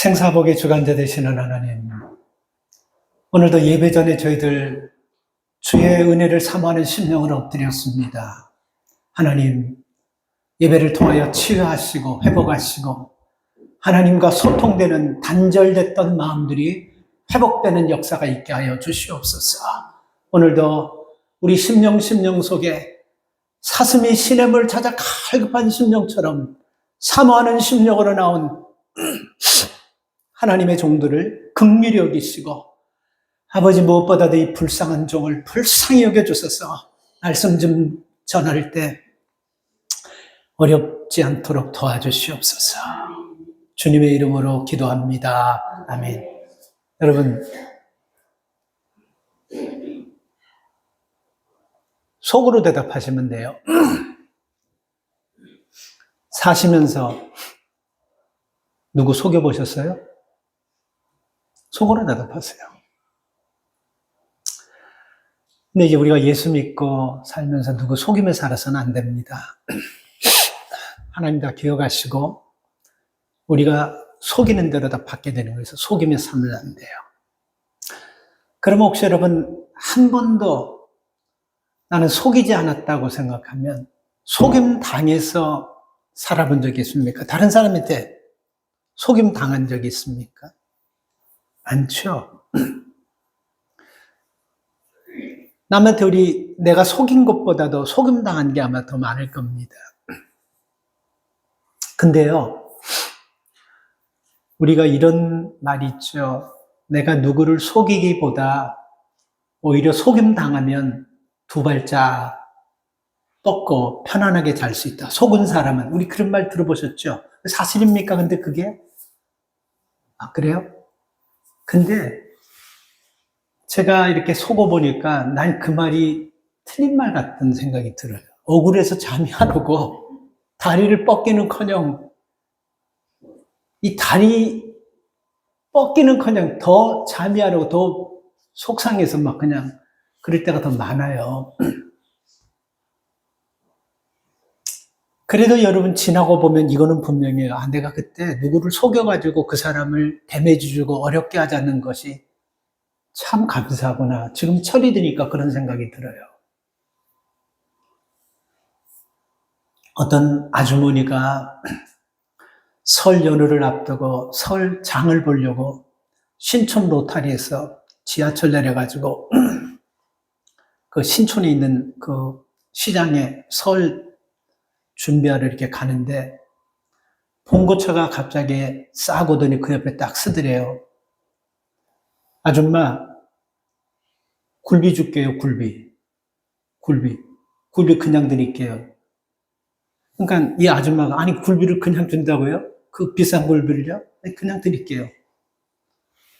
생사복의 주관자 되시는 하나님, 오늘도 예배 전에 저희들 주의 은혜를 사모하는 심령을 엎드렸습니다. 하나님, 예배를 통하여 치유하시고 회복하시고 하나님과 소통되는 단절됐던 마음들이 회복되는 역사가 있게 하여 주시옵소서. 오늘도 우리 심령 속에 사슴이 시냇을 찾아 갈급한 심령처럼 사모하는 심령으로 나온 하나님의 종들을 긍휼히 여기시고 아버지 무엇보다도 이 불쌍한 종을 불쌍히 여겨주셔서 말씀 좀 전할 때 어렵지 않도록 도와주시옵소서. 주님의 이름으로 기도합니다. 아멘. 여러분, 속으로 대답하시면 돼요. 사시면서 누구 속여보셨어요? 속으로 대답하세요. 근데 이제 우리가 예수 믿고 살면서 누구 속임에 살아서는 안 됩니다. 하나님 다 기억하시고 우리가 속이는 대로 다 받게 되는 거에서 속임에 살면 안 돼요. 그러면 혹시 여러분 한 번도 나는 속이지 않았다고 생각하면 속임 당해서 살아본 적이 있습니까? 다른 사람한테 속임 당한 적이 있습니까? 많죠. 남한테 내가 속인 것보다도 속임 당한 게 아마 더 많을 겁니다. 근데요, 우리가 이런 말 있죠. 내가 누구를 속이기보다 오히려 속임 당하면 두 발짝 뻗고 편안하게 잘 수 있다. 속은 사람은. 우리 그런 말 들어보셨죠? 사실입니까? 근데 그게? 아, 그래요? 근데 제가 이렇게 속어보니까 난 그 말이 틀린 말 같은 생각이 들어요. 억울해서 잠이 안 오고 다리를 뻗기는커녕 이 다리 뻗기는커녕 더 잠이 안 오고 더 속상해서 막 그냥 그럴 때가 더 많아요. 그래도 여러분 지나고 보면 이거는 분명해요. 아, 내가 그때 누구를 속여가지고 그 사람을 데미지 주고 어렵게 하자는 것이 참 감사하구나. 지금 철이 드니까 그런 생각이 들어요. 어떤 아주머니가 설 연휴를 앞두고 설 장을 보려고 신촌 로타리에서 지하철 내려가지고 그 신촌에 있는 그 시장에 설 준비하러 이렇게 가는데 봉고차가 갑자기 싹 오더니 그 옆에 딱 쓰더래요. 아줌마, 굴비 줄게요, 굴비 그냥 드릴게요. 그러니까 이 아줌마가, 아니, 굴비를 그냥 준다고요? 그 비싼 굴비를요? 네, 그냥 드릴게요.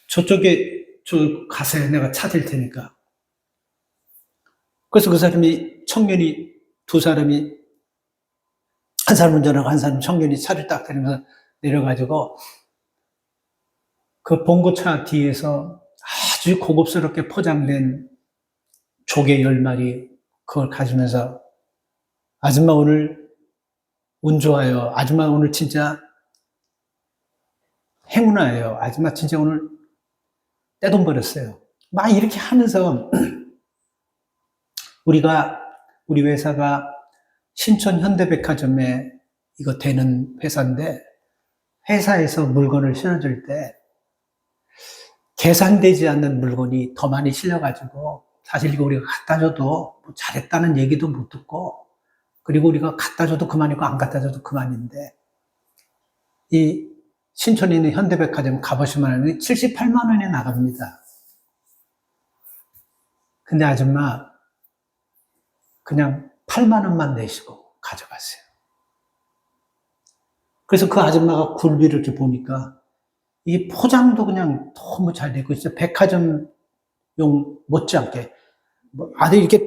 저쪽에, 가세요. 내가 찾을 테니까. 그래서 그 사람이, 청년이, 두 사람이, 한 사람 운전하고 한 사람 청년이 차를 딱 들면서 내려가지고, 그 봉고차 뒤에서 아주 고급스럽게 포장된 조개 10마리 그걸 가지면서 아줌마 오늘 운 좋아요. 아줌마 오늘 진짜 행운아예요. 아줌마 진짜 오늘 떼돈 벌었어요. 막 이렇게 하면서 우리 회사가 신촌 현대백화점에 이거 되는 회사인데 회사에서 물건을 실어줄 때 계산되지 않는 물건이 더 많이 실려가지고 사실 이거 우리가 갖다 줘도 뭐 잘했다는 얘기도 못 듣고 그리고 우리가 갖다 줘도 그만이고 안 갖다 줘도 그만인데 이 신촌에 있는 현대백화점 가보시면 78만 원에 나갑니다. 근데 아줌마 그냥 8만 원만 내시고 가져가세요. 그래서 그 아줌마가 굴비를 이렇게 보니까 이 포장도 그냥 너무 잘 되고 있어요. 백화점용 못지않게. 아들 이렇게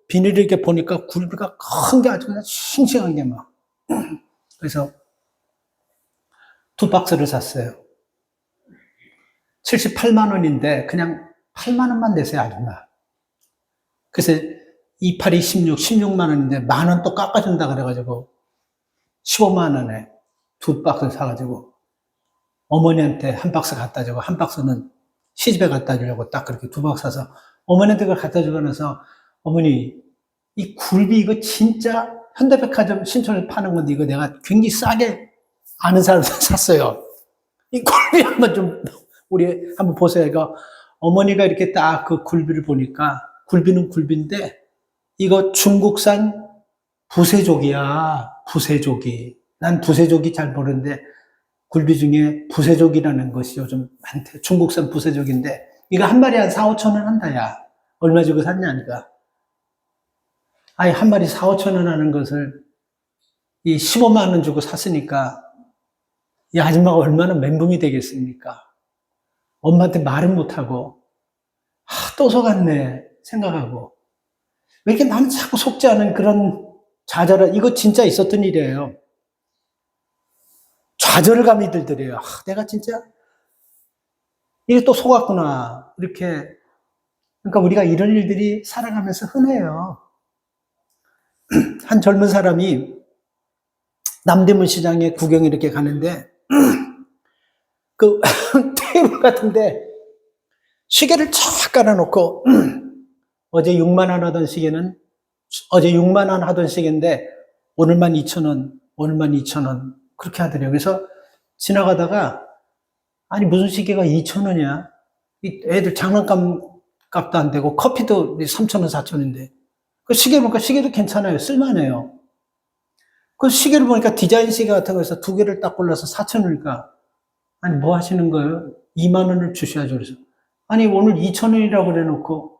비닐을 이렇게 보니까 굴비가 큰 게 아주 그냥 싱싱한 게 막. 그래서 2박스를 샀어요. 78만 원인데 그냥 8만 원만 내세요, 아줌마. 그래서 28이 16만 원인데 만 원 또 깎아준다 그래가지고 15만 원에 2박스 사가지고 어머니한테 한 박스 갖다 주고 한 박스는 시집에 갖다 주려고 딱 그렇게 두 박스 사서 어머니한테 그걸 갖다 주고 나서 어머니 이 굴비 이거 진짜 현대백화점 신촌에 파는 건데 이거 내가 굉장히 싸게 아는 사람한테 샀어요. 이 굴비 한번 좀 우리 한번 보세요. 이거 어머니가 이렇게 딱 그 굴비를 보니까 굴비는 굴비인데 이거 중국산 부세조기야. 부세조기. 난 부세조기 잘 모르는데 굴비 중에 부세조기라는 것이 요즘 많대. 중국산 부세조기인데 이거 한 마리 한 4, 5천 원 한다 야. 얼마 주고 샀냐니까. 아니 한 마리 4, 5천 원 하는 것을 이 15만 원 주고 샀으니까 이 아줌마가 얼마나 멘붕이 되겠습니까? 엄마한테 말은 못하고 또 속았네 생각하고 왜 이렇게 나는 자꾸 속지 않은 그런 좌절을 이거 진짜 있었던 일이에요. 좌절감이 들더래요. 내가 진짜 이게 또 속았구나 이렇게. 그러니까 우리가 이런 일들이 살아가면서 흔해요. 한 젊은 사람이 남대문 시장에 구경 이렇게 가는데 그 테이블 같은데 시계를 쫙 깔아놓고 어제 6만 원 하던 시계는 어제 6만 원 하던 시계인데 오늘만 2천 원, 오늘만 2천 원 그렇게 하더래요. 그래서 지나가다가 아니 무슨 시계가 2천 원이야? 애들 장난감 값도 안 되고 커피도 3천 원, 4천 원인데 그 시계 보니까 시계도 괜찮아요. 쓸만해요. 그 시계를 보니까 디자인 시계 같은 거에서 두 개를 딱 골라서 4천 원이니까 아니 뭐 하시는 거예요? 2만 원을 주셔야죠. 그래서 아니 오늘 2천 원이라고 그래놓고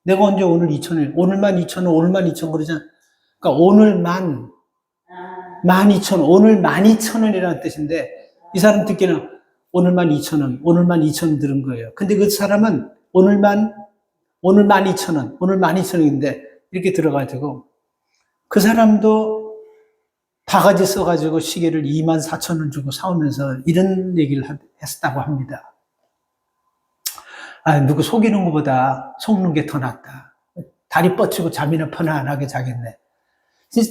내가 언제 오늘 2천 원, 오늘만 2천 원, 오늘만 2천 원 그러잖아. 그러니까 오늘만 12,000원, 오늘 12,000원이라는 뜻인데 이 사람 듣기는 오늘만 2,000원, 오늘만 2,000원 들은 거예요. 근데 그 사람은 오늘 12,000원, 오늘 12,000원인데 이렇게 들어가지고 그 사람도 바가지 써가지고 시계를 24,000원 주고 사오면서 이런 얘기를 했다고 합니다. 아, 누구 속이는 것보다 속는 게 더 낫다. 다리 뻗치고 잠이나 편안하게 자겠네.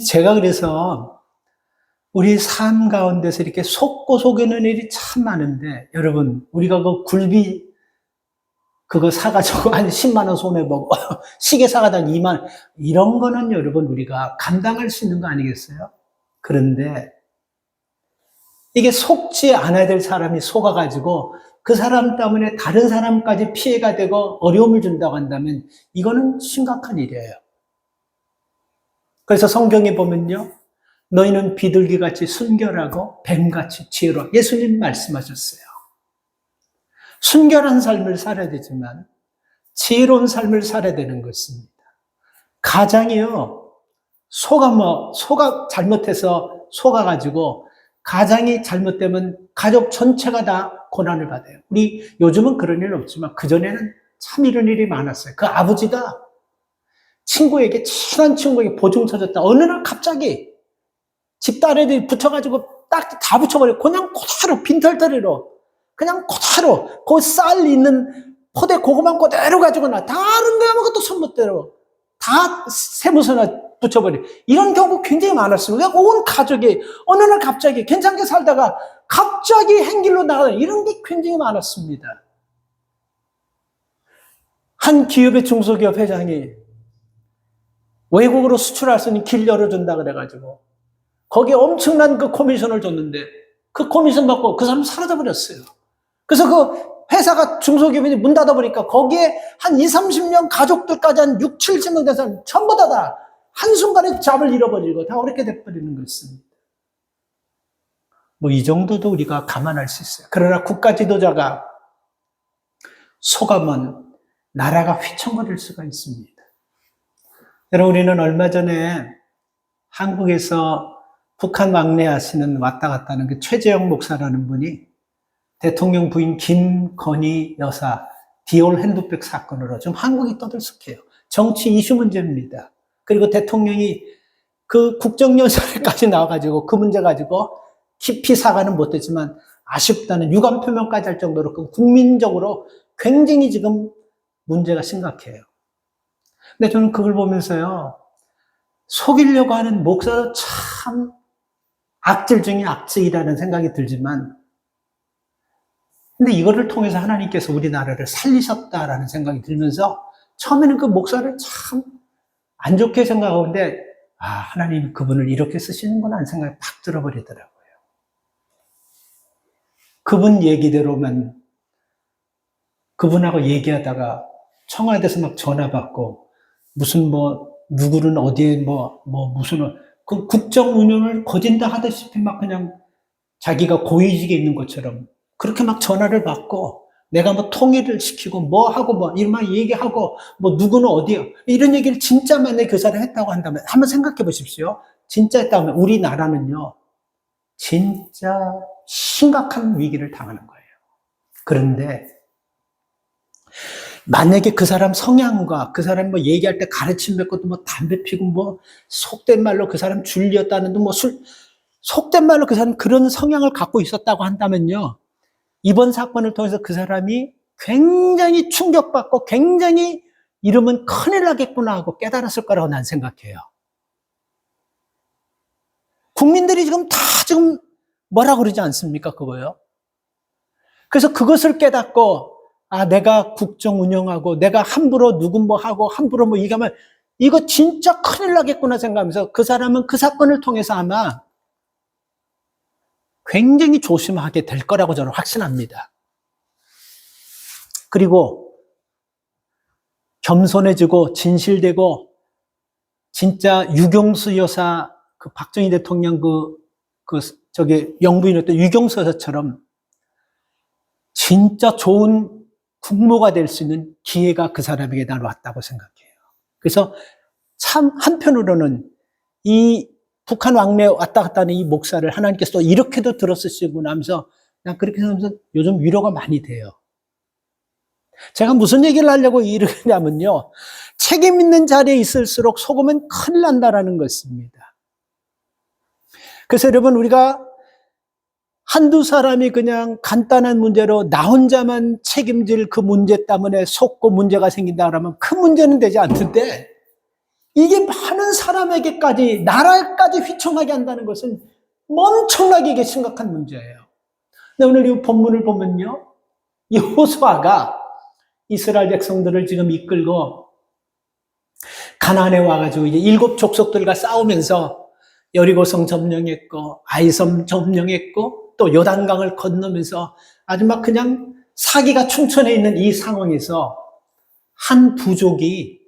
제가 그래서 우리 삶 가운데서 이렇게 속고 속이는 일이 참 많은데 여러분 우리가 그 굴비 그거 사가지고 한 10만 원 손해보고 시계 사가다 2만 원 이런 거는 여러분 우리가 감당할 수 있는 거 아니겠어요? 그런데 이게 속지 않아야 될 사람이 속아가지고 그 사람 때문에 다른 사람까지 피해가 되고 어려움을 준다고 한다면 이거는 심각한 일이에요. 그래서 성경에 보면요. 너희는 비둘기같이 순결하고 뱀같이 지혜로워. 예수님 말씀하셨어요. 순결한 삶을 살아야 되지만 지혜로운 삶을 살아야 되는 것입니다. 가장이요. 소가 잘못해서 속아가지고 가장이 잘못되면 가족 전체가 다 고난을 받아요. 우리 요즘은 그런 일은 없지만 그전에는 참 이런 일이 많았어요. 그 아버지가 친구에게 친한 친구에게 보증 쳐줬다. 어느 날 갑자기 집딸애들이 붙여가지고 딱 다 붙여버리고 그냥 그대로 빈털터리로 그냥 그대로 그 쌀 있는 포대 고구마 그대로 가지고 나 다른 거 아무것도 손못대로 다 세무서나 붙여버려. 이런 경우 굉장히 많았습니다. 온 가족이 어느 날 갑자기 괜찮게 살다가 갑자기 행길로 나가는 이런 게 굉장히 많았습니다. 한 기업의 중소기업 회장이 외국으로 수출할 수 있는 길 열어준다 그래가지고 거기에 엄청난 그 코미션을 줬는데 그 코미션 받고 그 사람 사라져버렸어요. 그래서 그 회사가 중소기업이 문 닫아보니까 거기에 한 20, 30년 가족들까지 한 6, 70명 된 사람 전부 다 한순간에 잡을 잃어버리고 다 어렵게 돼버리는 것입니다. 뭐 이 정도도 우리가 감안할 수 있어요. 그러나 국가 지도자가 속아면 나라가 휘청거릴 수가 있습니다. 여러분 우리는 얼마 전에 한국에서 북한 왕래 하시는 왔다 갔다 하는 그 최재형 목사라는 분이 대통령 부인 김건희 여사 디올 핸드백 사건으로 좀 한국이 떠들썩해요. 정치 이슈 문제입니다. 그리고 대통령이 그 국정연설에까지 나와가지고 그 문제 가지고 깊이 사과는 못했지만 아쉽다는 유감 표명까지 할 정도로 그 국민적으로 굉장히 지금 문제가 심각해요. 근데 저는 그걸 보면서요, 속이려고 하는 목사도 참 악질 중에 악질이라는 생각이 들지만 근데 이거를 통해서 하나님께서 우리나라를 살리셨다라는 생각이 들면서 처음에는 그 목사를 참 안 좋게 생각하는데 하나님 그분을 이렇게 쓰시는구나 하는 생각이 팍 들어버리더라고요. 그분 얘기대로만 그분하고 얘기하다가 청와대에서 막 전화 받고 무슨 누구는 어디에 무슨 그 국정 운영을 거진다 하다시피 막 그냥 자기가 고위직에 있는 것처럼 그렇게 막 전화를 받고 내가 통일을 시키고 하고 이런 얘기하고 누구는 어디야 이런 얘기를 진짜 만약에 그 사람이 했다고 한다면 한번 생각해 보십시오. 진짜 했다면 우리나라는요 진짜 심각한 위기를 당하는 거예요. 그런데 만약에 그 사람 성향과 그 사람 얘기할 때 가르침 뱉고도 담배 피고 속된 말로 그 사람 줄리었다는데 속된 말로 그 사람 그런 성향을 갖고 있었다고 한다면요. 이번 사건을 통해서 그 사람이 굉장히 충격받고 굉장히 이러면 큰일 나겠구나 하고 깨달았을 거라고 난 생각해요. 국민들이 지금 뭐라 그러지 않습니까? 그거요. 그래서 그것을 깨닫고 내가 국정 운영하고 내가 함부로 누군 하고 함부로 이거 하면 이거 진짜 큰일 나겠구나 생각하면서 그 사람은 그 사건을 통해서 아마 굉장히 조심하게 될 거라고 저는 확신합니다. 그리고 겸손해지고 진실되고 진짜 유경수 여사 그 박정희 대통령 영부인이었던 유경수 여사처럼 진짜 좋은 국모가 될 수 있는 기회가 그 사람에게 난 왔다고 생각해요. 그래서 참 한편으로는 이 북한 왕래 왔다 갔다 하는 이 목사를 하나님께서 또 이렇게도 들었으시구나 하면서 난 그렇게 생각하면서 요즘 위로가 많이 돼요. 제가 무슨 얘기를 하려고 이러냐면요. 책임 있는 자리에 있을수록 속으면 큰일 난다라는 것입니다. 그래서 여러분 우리가 한두 사람이 그냥 간단한 문제로 나 혼자만 책임질 그 문제 때문에 속고 문제가 생긴다 그러면 큰 문제는 되지 않는데 이게 많은 사람에게까지 나라까지 휘청하게 한다는 것은 엄청나게 이게 심각한 문제예요. 근데 오늘 이 본문을 보면요. 여호수아가 이스라엘 백성들을 지금 이끌고 가나안에 와가지고 이제 7 족속들과 싸우면서 여리고성 점령했고 아이섬 점령했고 또 요단강을 건너면서 아주 막 그냥 사기가 충천해 있는 이 상황에서 한 부족이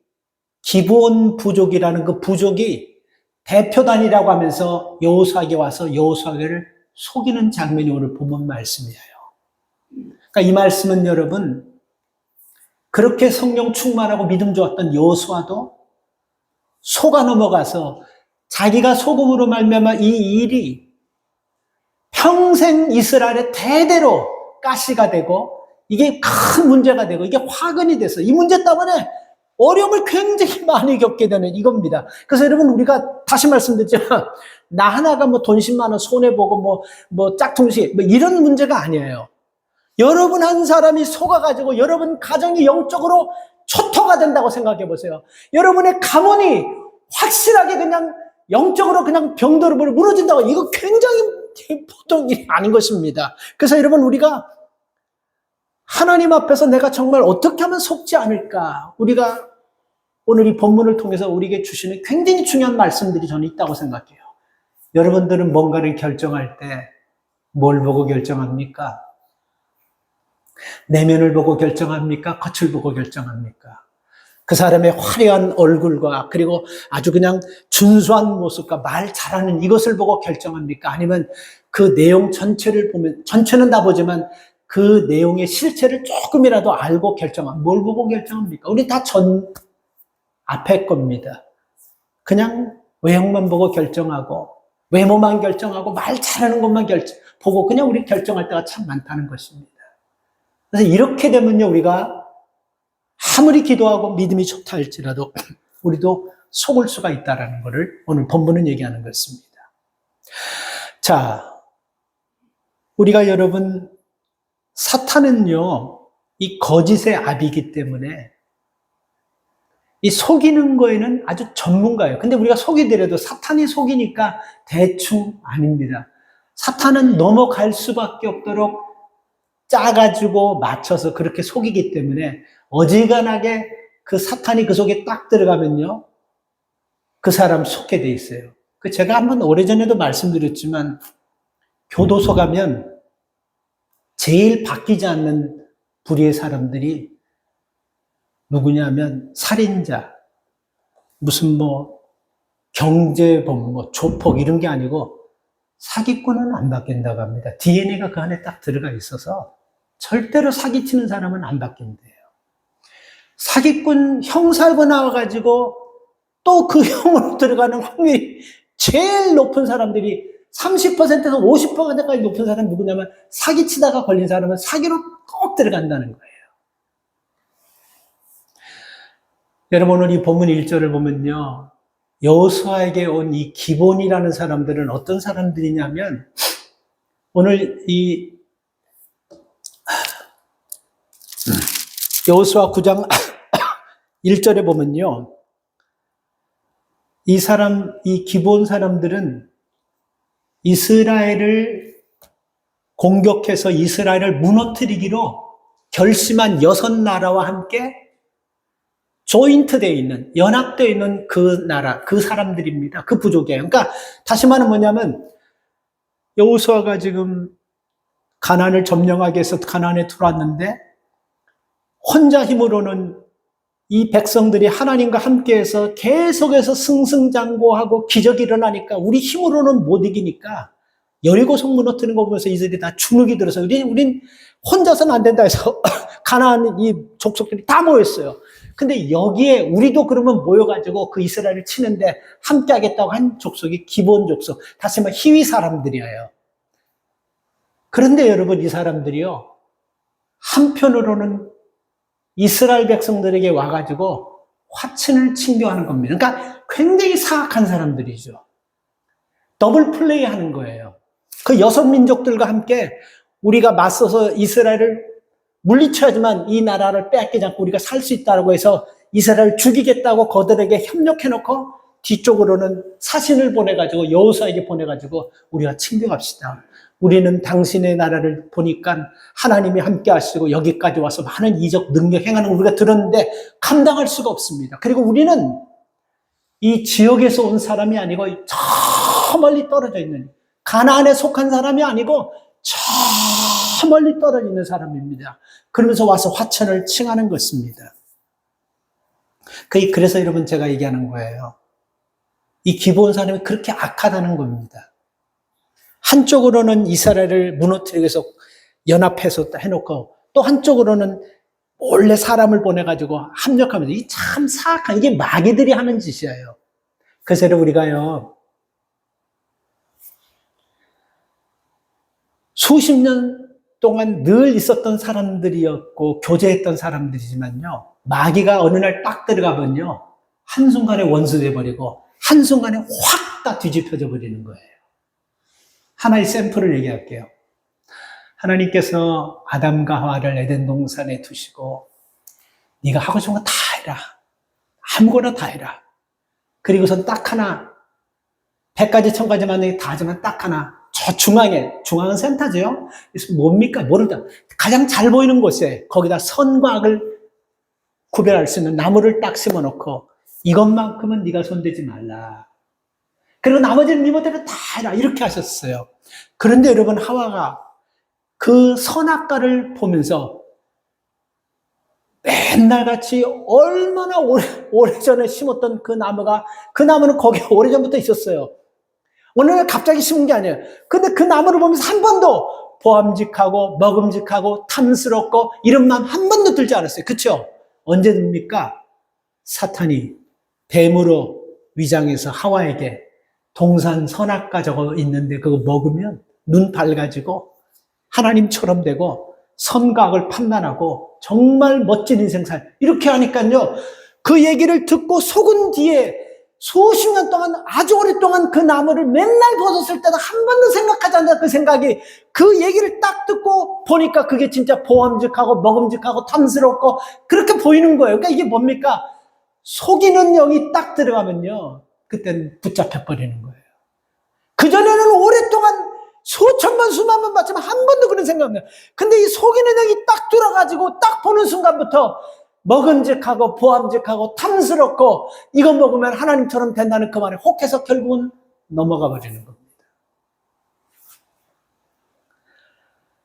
기브온 부족이라는 그 부족이 대표단이라고 하면서 여호수아에게 와서 여호수아를 속이는 장면이 오늘 본문 말씀이에요. 그러니까 이 말씀은 여러분 그렇게 성령 충만하고 믿음 좋았던 여호수아도 속아 넘어가서 자기가 속음으로 말미암아 이 일이 평생 이스라엘의 대대로 가시가 되고 이게 큰 문제가 되고 이게 화근이 돼서 이 문제 때문에 어려움을 굉장히 많이 겪게 되는 이겁니다. 그래서 여러분 우리가 다시 말씀드리지만 나 하나가 돈 10만 원 손해보고 짝퉁시 이런 문제가 아니에요. 여러분 한 사람이 속아가지고 여러분 가정이 영적으로 초토가 된다고 생각해 보세요. 여러분의 가문이 확실하게 그냥 영적으로 그냥 병들어 무너진다고 이거 굉장히 보통 일이 아닌 것입니다. 그래서 여러분 우리가 하나님 앞에서 내가 정말 어떻게 하면 속지 않을까? 우리가 오늘 이 본문을 통해서 우리에게 주시는 굉장히 중요한 말씀들이 저는 있다고 생각해요. 여러분들은 뭔가를 결정할 때 뭘 보고 결정합니까? 내면을 보고 결정합니까? 겉을 보고 결정합니까? 그 사람의 화려한 얼굴과 그리고 아주 그냥 준수한 모습과 말 잘하는 이것을 보고 결정합니까? 아니면 그 내용 전체를 보면 전체는 다 보지만 그 내용의 실체를 조금이라도 알고 뭘 보고 결정합니까? 우리 다 앞에 겁니다. 그냥 외형만 보고 결정하고 외모만 결정하고 말 잘하는 것만 보고 그냥 우리 결정할 때가 참 많다는 것입니다. 그래서 이렇게 되면요 우리가 아무리 기도하고 믿음이 좋다 할지라도 우리도 속을 수가 있다는 것을 오늘 본문은 얘기하는 것입니다. 자, 우리가 여러분 사탄은요 이 거짓의 압이기 때문에 이 속이는 거에는 아주 전문가예요. 근데 우리가 속이더라도 사탄이 속이니까 대충 아닙니다. 사탄은 넘어갈 수밖에 없도록 짜가지고 맞춰서 그렇게 속이기 때문에 어지간하게 그 사탄이 그 속에 딱 들어가면요, 그 사람 속게 돼 있어요. 제가 한번 오래전에도 말씀드렸지만, 교도소 가면 제일 바뀌지 않는 부류의 사람들이 누구냐면 살인자, 무슨 경제범, 조폭 이런 게 아니고 사기꾼은 안 바뀐다고 합니다. DNA가 그 안에 딱 들어가 있어서 절대로 사기치는 사람은 안 바뀐대요. 사기꾼 형사고 나와가지고 또 그 형으로 들어가는 확률이 제일 높은 사람들이 30%에서 50%까지 높은 사람은 누구냐면 사기치다가 걸린 사람은 사기로 꼭 들어간다는 거예요. 여러분 오늘 이 본문 1절을 보면요, 여호수아에게 온 이 기본이라는 사람들은 어떤 사람들이냐면, 오늘 이 여호수아 9장 1절에 보면요, 이 기본 사람들은 이스라엘을 공격해서 이스라엘을 무너뜨리기로 결심한 6나라와 함께 조인트되어 있는, 연합되어 있는 그 나라, 그 사람들입니다. 그 부족이에요. 그러니까 다시 말하면 뭐냐면, 여호수아가 지금 가나안을 점령하기 위해서 가나안에 들어왔는데 혼자 힘으로는 이 백성들이 하나님과 함께해서 계속해서 승승장구하고 기적이 일어나니까 우리 힘으로는 못 이기니까 여리고성 무너뜨리는 거 보면서 이들이 다 주눅이 들어서 우린 혼자서는 안 된다 해서 가나안 이 족속들이 다 모였어요. 근데 여기에 우리도 그러면 모여가지고 그 이스라엘을 치는데 함께 하겠다고 한 족속이 기본 족속, 다시 말해 희위 사람들이에요. 그런데 여러분 이 사람들이요, 한편으로는 이스라엘 백성들에게 와가지고 화친을 칭교하는 겁니다. 그러니까 굉장히 사악한 사람들이죠. 더블 플레이 하는 거예요. 그 6민족들과 함께 우리가 맞서서 이스라엘을 물리쳐야지만 이 나라를 빼앗기지 않고 우리가 살 수 있다고 해서 이스라엘을 죽이겠다고 그들에게 협력해놓고 뒤쪽으로는 사신을 보내가지고 여호수아에게 보내가지고 우리가 칭교합시다. 우리는 당신의 나라를 보니까 하나님이 함께 하시고 여기까지 와서 많은 이적 능력 행하는 걸 우리가 들었는데 감당할 수가 없습니다. 그리고 우리는 이 지역에서 온 사람이 아니고 저 멀리 떨어져 있는, 가나안에 속한 사람이 아니고 저 멀리 떨어져 있는 사람입니다. 그러면서 와서 화천을 칭하는 것입니다. 그래서 여러분 제가 얘기하는 거예요. 이 기본 사람이 그렇게 악하다는 겁니다. 한쪽으로는 이스라엘을 무너뜨리기 위해서 연합해서 해놓고 또 한쪽으로는 몰래 사람을 보내가지고 합력하면서 이 참 사악한, 이게 마귀들이 하는 짓이에요. 그래서 우리가요, 수십 년 동안 늘 있었던 사람들이었고 교제했던 사람들이지만요, 마귀가 어느 날 딱 들어가면요, 한순간에 원수 돼버리고 한순간에 확 다 뒤집혀져 버리는 거예요. 하나의 샘플을 얘기할게요. 하나님께서 아담과 하와를 에덴 동산에 두시고 네가 하고 싶은 거 다 해라. 아무거나 다 해라. 그리고선 딱 하나, 100가지 1000가지 만약에 다 하지만 딱 하나, 저 중앙은 센터죠. 그래서 뭡니까? 모르다. 가장 잘 보이는 곳에 거기다 선과 악을 구별할 수 있는 나무를 딱 심어놓고 이것만큼은 네가 손대지 말라. 그리고 나머지는 네 멋대로 다 해라. 이렇게 하셨어요. 그런데 여러분, 하와가 그 선악과를 보면서 맨날 같이 얼마나 오래전에 심었던 그 나무는 거기 오래전부터 있었어요. 어느 날 갑자기 심은 게 아니에요. 근데 그 나무를 보면서 한 번도 보암직하고 먹음직하고 탐스럽고 이런 마음 한 번도 들지 않았어요. 그렇죠? 언제 듭니까? 사탄이 뱀으로 위장해서 하와에게 동산 선악과 저거 있는데 그거 먹으면 눈 밝아지고 하나님처럼 되고 선과 악을 판단하고 정말 멋진 인생 살, 이렇게 하니까요, 그 얘기를 듣고 속은 뒤에 수십 년 동안, 아주 오랫동안 그 나무를 맨날 벗었을 때도 한 번도 생각하지 않는 그 생각이, 그 얘기를 딱 듣고 보니까 그게 진짜 보암직하고 먹음직하고 탐스럽고 그렇게 보이는 거예요. 그러니까 이게 뭡니까? 속이는 영이 딱 들어가면요, 그때는 붙잡혀 버리는 거예요. 그전에는 오랫동안 수천만 수만만 받지만 한 번도 그런 생각 없네요. 근데 이 속이는 영이 딱 들어가지고 딱 보는 순간부터 먹음직하고 보암직하고 탐스럽고 이거 먹으면 하나님처럼 된다는 그 말에 혹해서 결국은 넘어가 버리는 겁니다.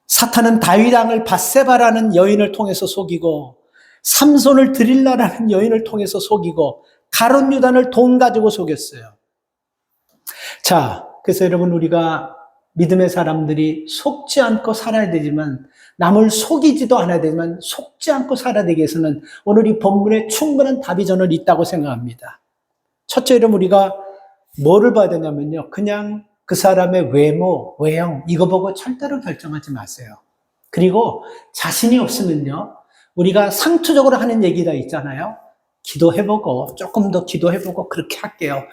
사탄은 다윗 왕을 밧세바라는 여인을 통해서 속이고 삼손을 드릴라라는 여인을 통해서 속이고 가룟 유다를 돈 가지고 속였어요. 자, 그래서 여러분 우리가 믿음의 사람들이 속지 않고 살아야 되지만 남을 속이지도 않아야 되지만 속지 않고 살아야 되기 위해서는 오늘 이 본문에 충분한 답이 저는 있다고 생각합니다. 첫째, 여러분 우리가 뭐를 봐야 되냐면요. 그냥 그 사람의 외모, 외형 이거 보고 절대로 결정하지 마세요. 그리고 자신이 없으면요. 우리가 상투적으로 하는 얘기가 있잖아요. 기도해보고 조금 더 기도해보고 그렇게 할게요.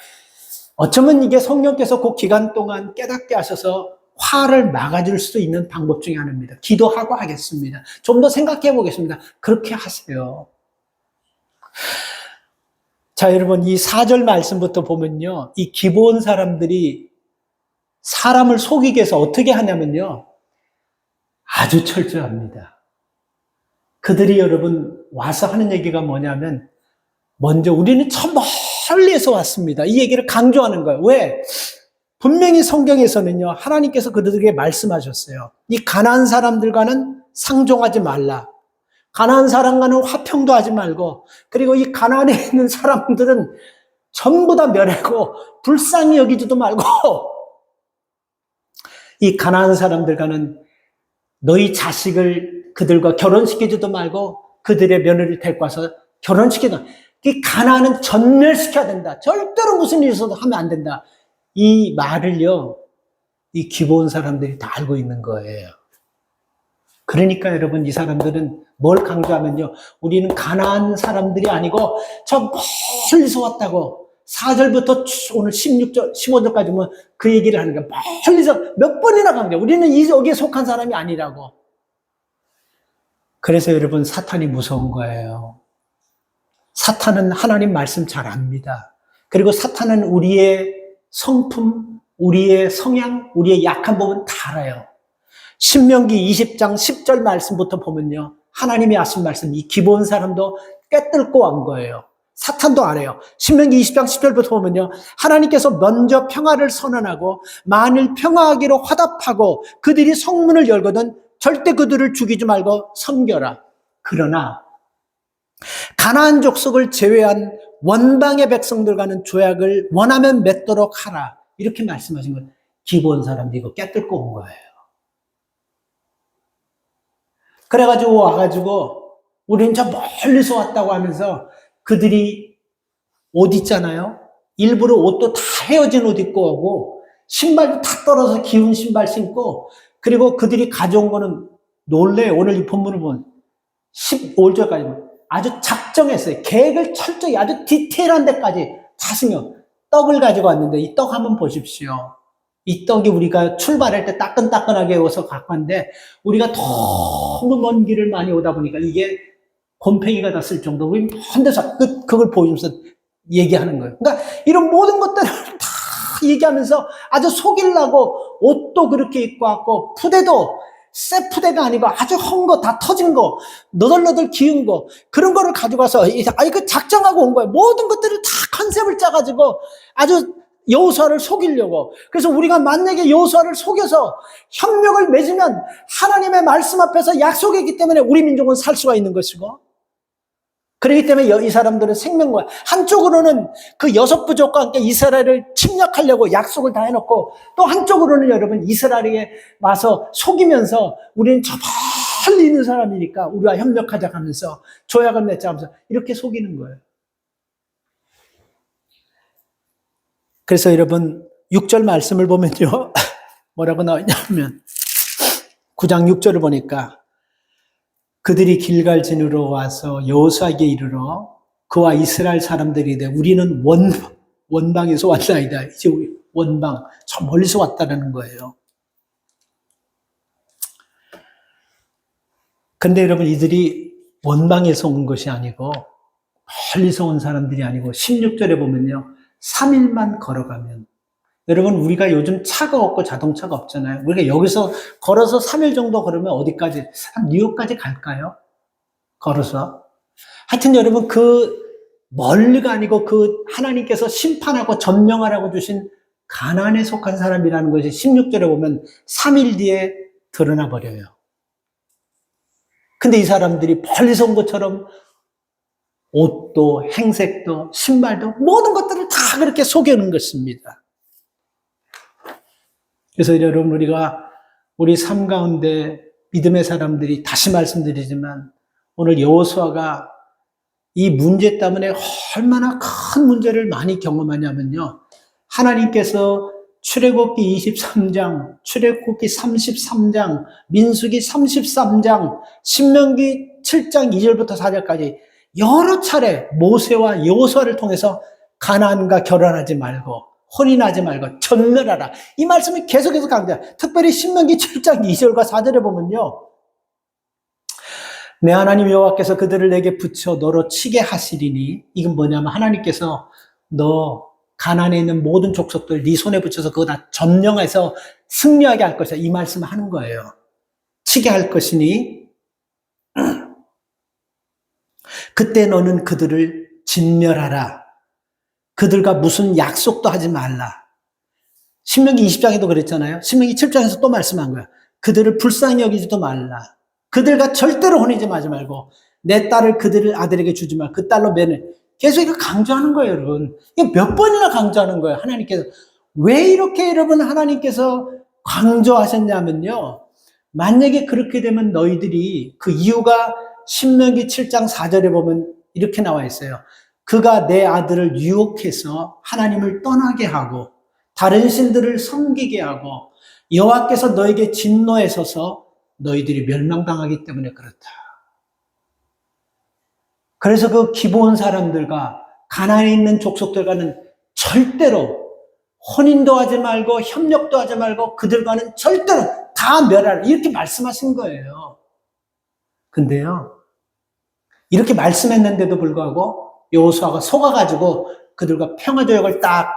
어쩌면 이게 성령께서 그 기간 동안 깨닫게 하셔서 화를 막아줄 수 있는 방법 중에 하나입니다. 기도하고 하겠습니다. 좀 더 생각해 보겠습니다. 그렇게 하세요. 자, 여러분 이 4절 말씀부터 보면요. 이 기브온 사람들이 사람을 속이기 위해서 어떻게 하냐면요. 아주 철저합니다. 그들이 여러분 와서 하는 얘기가 뭐냐면 먼저 우리는 저 멀리에서 왔습니다. 이 얘기를 강조하는 거예요. 왜? 분명히 성경에서는요. 하나님께서 그들에게 말씀하셨어요. 이 가나안 사람들과는 상종하지 말라. 가나안 사람과는 화평도 하지 말고 그리고 이 가나안에 있는 사람들은 전부 다 멸하고 불쌍히 여기지도 말고 이 가나안 사람들과는 너희 자식을 그들과 결혼시키지도 말고 그들의 며느리를 데리고 와서 결혼시키다. 이 가나안은 전멸시켜야 된다. 절대로 무슨 일이 있어도 하면 안 된다. 이 말을요, 이 기브온 사람들이 다 알고 있는 거예요. 그러니까 여러분 이 사람들은 뭘 강조하면요. 우리는 가나안 사람들이 아니고 저 멀리서 왔다고 4절부터 오늘 16절, 15절까지 보면 그 얘기를 하는 거예요. 멀리서 몇 번이나 강조. 우리는 여기에 속한 사람이 아니라고. 그래서 여러분 사탄이 무서운 거예요. 사탄은 하나님 말씀 잘 압니다. 그리고 사탄은 우리의 성품, 우리의 성향, 우리의 약한 부분 다 알아요. 신명기 20장 10절 말씀부터 보면요. 하나님이 하신 말씀, 이 기브온 사람도 꿰뚫고 온 거예요. 사탄도 알아요. 신명기 20장 10절부터 보면요. 하나님께서 먼저 평화를 선언하고 만일 평화하기로 화답하고 그들이 성문을 열거든 절대 그들을 죽이지 말고 섬겨라. 그러나 가나안 족속을 제외한 원방의 백성들과는 조약을 원하면 맺도록 하라. 이렇게 말씀하신 거예요. 기브온 사람들이 이거 깨뚫고 온 거예요. 그래가지고 와가지고 우리는 저 멀리서 왔다고 하면서 그들이 옷 있잖아요. 일부러 옷도 다 헤어진 옷 입고 오고 신발도 다 떨어서 기운 신발 신고 그리고 그들이 가져온 거는 놀래요. 오늘 이 본문을 보면 15절까지 아주 작정했어요. 계획을 철저히 아주 디테일한 데까지 다 신경. 떡을 가지고 왔는데 이 떡 한번 보십시오. 이 떡이 우리가 출발할 때 따끈따끈하게 오서 갖고 왔는데 우리가 너무 먼 길을 많이 오다 보니까 이게 곰팡이가 다 쓸 정도로 우리 먼 데서 그걸 보여주면서 얘기하는 거예요. 그러니까 이런 모든 것들을 다 얘기하면서 아주 속이려고 옷도 그렇게 입고 왔고 푸대도 새 푸대가 아니고 아주 헌 거 다 터진 거 너덜너덜 기운 거 그런 거를 가지고 와서 그 작정하고 온 거예요. 모든 것들을 다 컨셉을 짜가지고 아주 여호수아를 속이려고. 그래서 우리가 만약에 여호수아를 속여서 협력을 맺으면 하나님의 말씀 앞에서 약속했기 때문에 우리 민족은 살 수가 있는 것이고 그렇기 때문에 이 사람들은 생명과 한쪽으로는 그 6부족과 함께 이스라엘을 침략하려고 약속을 다 해놓고 또 한쪽으로는 여러분 이스라엘에 와서 속이면서 우리는 저 멀리 있는 사람이니까 우리와 협력하자 하면서 조약을 맺자 하면서 이렇게 속이는 거예요. 그래서 여러분 6절 말씀을 보면요. 뭐라고 나오냐면 9장 6절을 보니까 그들이 길갈진으로 와서 여호수아에게 이르러 그와 이스라엘 사람들이 이르되 우리는 원방에서 왔나이다. 이제 우리 원방 저 멀리서 왔다는 거예요. 근데 여러분 이들이 원방에서 온 것이 아니고 멀리서 온 사람들이 아니고 16절에 보면요. 3일만 걸어가면 여러분, 우리가 요즘 차가 없고 자동차가 없잖아요. 우리가 여기서 걸어서 3일 정도 걸으면 어디까지, 한 뉴욕까지 갈까요? 걸어서. 하여튼 여러분, 멀리가 아니고 하나님께서 심판하고 점령하라고 주신 가나안에 속한 사람이라는 것이 16절에 보면 3일 뒤에 드러나 버려요. 근데 이 사람들이 멀리서 온 것처럼 옷도 행색도 신발도 모든 것들을 다 그렇게 속여놓은 것입니다. 그래서 여러분, 우리 삶 가운데 믿음의 사람들이, 다시 말씀드리지만 오늘 여호수아가 이 문제 때문에 얼마나 큰 문제를 많이 경험하냐면요, 하나님께서 출애굽기 23장, 출애굽기 33장, 민수기 33장, 신명기 7장 2절부터 4절까지 여러 차례 모세와 여호수아를 통해서 가나안과 결혼하지 말고 혼인하지 말고 전멸하라, 이 말씀을 계속해서 강조해요. 특별히 신명기 7장 2절과 4절에 보면요, 내 하나님 여호와께서 그들을 내게 붙여 너로 치게 하시리니, 이건 뭐냐면 하나님께서 너 가나안에 있는 모든 족속들 네 손에 붙여서 그거 다 점령해서 승리하게 할 것이야, 이 말씀을 하는 거예요. 치게 할 것이니 그때 너는 그들을 진멸하라. 그들과 무슨 약속도 하지 말라. 신명기 20장에도 그랬잖아요. 신명기 7장에서 또 말씀한 거야. 그들을 불쌍히 여기지도 말라. 그들과 절대로 혼이지 마지 말고 내 딸을 그들을 아들에게 주지 말고 그 딸로 매는, 계속 이거 강조하는 거예요, 여러분. 이거 몇 번이나 강조하는 거예요, 하나님께서. 왜 이렇게 여러분 하나님께서 강조하셨냐면요, 만약에 그렇게 되면 너희들이, 그 이유가 신명기 7장 4절에 보면 이렇게 나와 있어요. 그가 내 아들을 유혹해서 하나님을 떠나게 하고 다른 신들을 섬기게 하고 여호와께서 너에게 진노하셔서 너희들이 멸망당하기 때문에 그렇다. 그래서 그 기브온 사람들과 가나안에 있는 족속들과는 절대로 혼인도 하지 말고 협력도 하지 말고 그들과는 절대로 다 멸하라, 이렇게 말씀하신 거예요. 근데요, 이렇게 말씀했는데도 불구하고 여호수아가 속아가지고 그들과 평화조약을 딱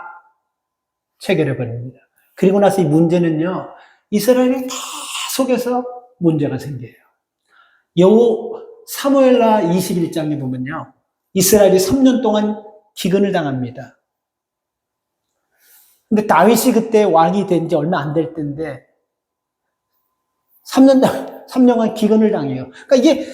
체결해 버립니다. 그리고 나서 이 문제는요, 이스라엘이 계속해서 문제가 생겨요. 사무엘하 21장에 보면요, 이스라엘이 3년 동안 기근을 당합니다. 근데 다윗이 그때 왕이 된 지 얼마 안 될 때인데 3년간 기근을 당해요. 그러니까 이게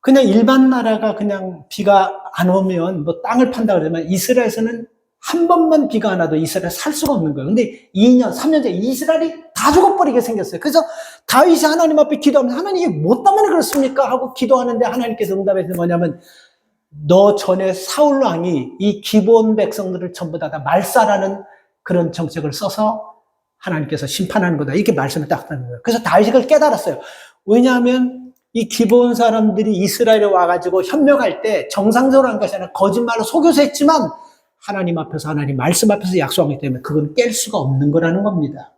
그냥 일반 나라가 그냥 비가 안 오면 뭐 땅을 판다 그러지만 이스라엘에서는 한 번만 비가 안 와도 이스라엘 살 수가 없는 거예요. 근데 2년, 3년째 이스라엘이 다 죽어버리게 생겼어요. 그래서 다윗이 하나님 앞에 기도하면서, 하나님 이게 뭐 때문에 그렇습니까? 하고 기도하는데 하나님께서 응답해서 뭐냐면, 너 전에 사울 왕이 이 기브온 백성들을 전부 다 말살하는 그런 정책을 써서 하나님께서 심판하는 거다, 이렇게 말씀을 딱 하는 거예요. 그래서 다윗이 그걸 깨달았어요. 왜냐하면 이 기브온 사람들이 이스라엘에 와가지고 협력할 때 정상적으로 한 것이 아니라 거짓말로 속여서 했지만 하나님 앞에서, 하나님 말씀 앞에서 약속하기 때문에 그건 깰 수가 없는 거라는 겁니다.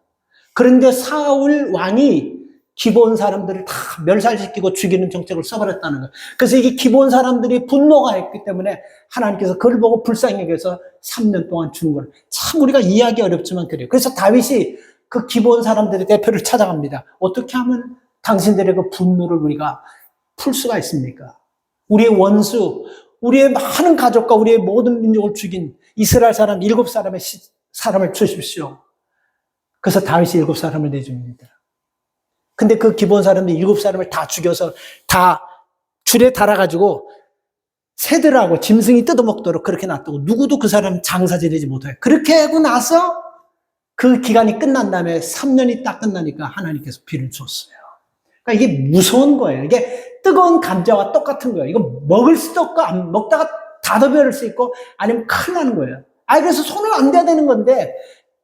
그런데 사울 왕이 기브온 사람들을 다 멸살시키고 죽이는 정책을 써버렸다는 거예요. 그래서 이게 기브온 사람들이 분노가 했기 때문에 하나님께서 그걸 보고 불쌍히 여겨서 3년 동안 죽은 거예요. 참 우리가 이해하기 어렵지만 그래요. 그래서 다윗이 그 기브온 사람들의 대표를 찾아갑니다. 어떻게 하면 당신들의 그 분노를 우리가 풀 수가 있습니까? 우리의 원수, 우리의 많은 가족과 우리의 모든 민족을 죽인 이스라엘 사람 7사람을 주십시오. 그래서 다윗이 7사람을 내줍니다. 근데 그 기브온 사람들 7사람을 다 죽여서 다 줄에 달아가지고 새들하고 짐승이 뜯어먹도록 그렇게 놔두고 누구도 그 사람 장사 지내지 못해요. 그렇게 하고 나서 그 기간이 끝난 다음에 3년이 딱 끝나니까 하나님께서 비를 줬어요. 그러니까 이게 무서운 거예요. 이게 뜨거운 감자와 똑같은 거예요. 이거 먹을 수도 없고 안 먹다가 닫아버릴 수 있고 아니면 큰일 나는 거예요. 그래서 손을 안 대야 되는 건데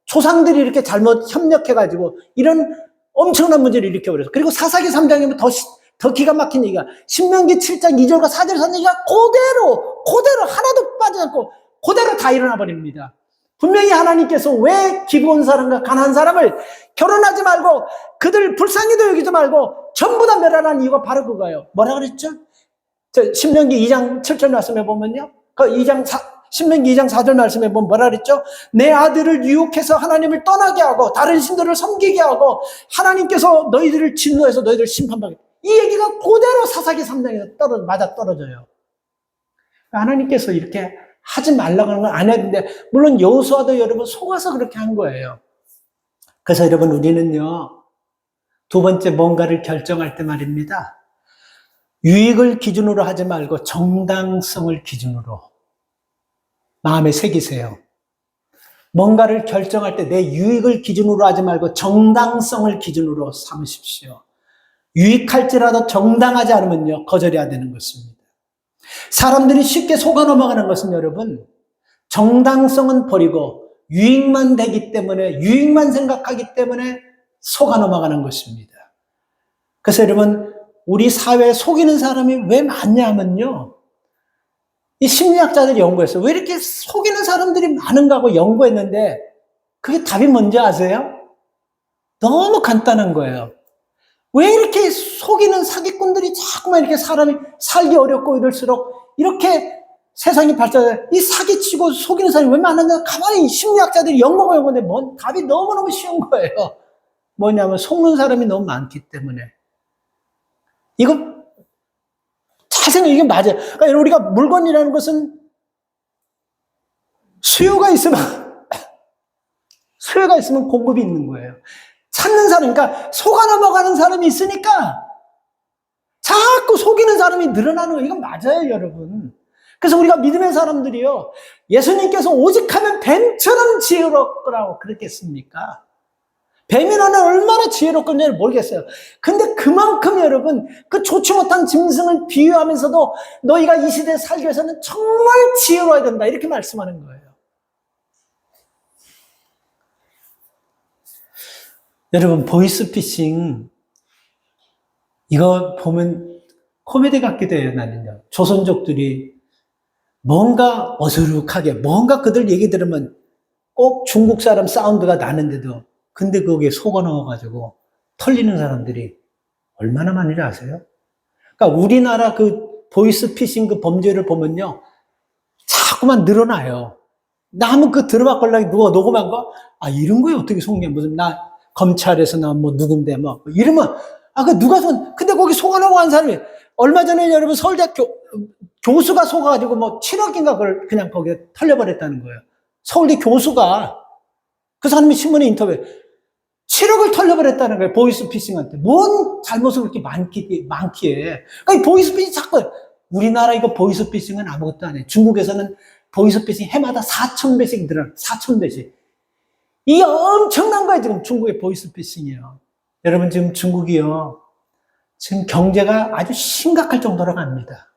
조상들이 이렇게 잘못 협력해가지고 이런 엄청난 문제를 일으켜버려서. 그리고 사사기 3장이면 더 기가 막힌 얘기가, 신명기 7장 2절과 4절 산 얘기가 그대로 하나도 빠지지 않고 그대로 다 일어나 버립니다. 분명히 하나님께서 왜 기브온 사람과 가나안 사람을 결혼하지 말고 그들 불쌍히도 여기지 말고 전부 다 멸하라는 이유가 바로 그거예요. 뭐라 그랬죠? 신명기 2장 7절 말씀해 보면요, 그 2장 신명기 2장 4절 말씀에 보면 뭐라 그랬죠? 내 아들을 유혹해서 하나님을 떠나게 하고 다른 신들을 섬기게 하고 하나님께서 너희들을 진노해서 너희들을 심판받게. 이 얘기가 그대로 사사기 3장에서 맞아 떨어져요. 하나님께서 이렇게 하지 말라고 하는 건 안 해야 되는데, 물론 여호수아도 여러분 속아서 그렇게 한 거예요. 그래서 여러분 우리는요, 두 번째 뭔가를 결정할 때 말입니다. 유익을 기준으로 하지 말고 정당성을 기준으로 마음에 새기세요. 뭔가를 결정할 때 내 유익을 기준으로 하지 말고 정당성을 기준으로 삼으십시오. 유익할지라도 정당하지 않으면요, 거절해야 되는 것입니다. 사람들이 쉽게 속아 넘어가는 것은 여러분, 정당성은 버리고 유익만 되기 때문에, 유익만 생각하기 때문에 속아 넘어가는 것입니다. 그래서 여러분, 우리 사회에 속이는 사람이 왜 많냐면요, 이 심리학자들이 연구했어요. 왜 이렇게 속이는 사람들이 많은가 하고 연구했는데, 그게 답이 뭔지 아세요? 너무 간단한 거예요. 왜 이렇게 속이는 사기꾼들이 자꾸만 이렇게 사람이 살기 어렵고 이럴수록 이렇게 세상이 발전해, 이 사기치고 속이는 사람이 왜 많았냐? 가만히 심리학자들이 연구가 연구했는데 답이 너무너무 쉬운 거예요. 뭐냐면 속는 사람이 너무 많기 때문에. 이거 잘 생각해, 이게 맞아요. 그러니까 우리가 물건이라는 것은 수요가 있으면 공급이 있는 거예요. 찾는 사람, 그러니까 속아 넘어가는 사람이 있으니까 자꾸 속이는 사람이 늘어나는 거예요. 이건 맞아요, 여러분. 그래서 우리가 믿음의 사람들이요, 예수님께서 오직 하면 뱀처럼 지혜롭거라고 그랬겠습니까? 뱀이 너는 얼마나 지혜롭건지 모르겠어요. 근데 그만큼 여러분, 그 좋지 못한 짐승을 비유하면서도 너희가 이 시대에 살기 위해서는 정말 지혜로워야 된다, 이렇게 말씀하는 거예요. 여러분, 보이스피싱, 이거 보면 코미디 같기도 해요, 나는요. 조선족들이 뭔가 어수룩하게, 뭔가 그들 얘기 들으면 꼭 중국 사람 사운드가 나는데도, 근데 거기에 속아 넣어가지고 털리는 사람들이 얼마나 많은지 아세요? 그러니까 우리나라 그 보이스피싱 그 범죄를 보면요, 자꾸만 늘어나요. 나 한번 그 드라마 걸라기 누가 녹음한 거? 아, 이런 거에 어떻게 속냐? 무슨 나 검찰에서 나 뭐 누군데 뭐 이러면, 그 누가 속, 근데 거기 속아 넘어간 사람이, 얼마 전에 여러분 서울대학교 교수가 속아가지고 뭐 7억인가 그걸 그냥 거기에 털려버렸다는 거예요. 서울대 교수가, 그 사람이 신문에 인터뷰에 7억을 털려버렸다는 거예요. 보이스피싱한테. 뭔 잘못을 그렇게 많기에. 그러니까 이 보이스피싱 자꾸, 우리나라 이거 보이스피싱은 아무것도 안 해. 중국에서는 보이스피싱 해마다 4,000배씩 늘어나. 4,000배씩. 이게 엄청난 거예요, 지금 중국의 보이스피싱이요. 여러분, 지금 중국이요, 지금 경제가 아주 심각할 정도로 갑니다.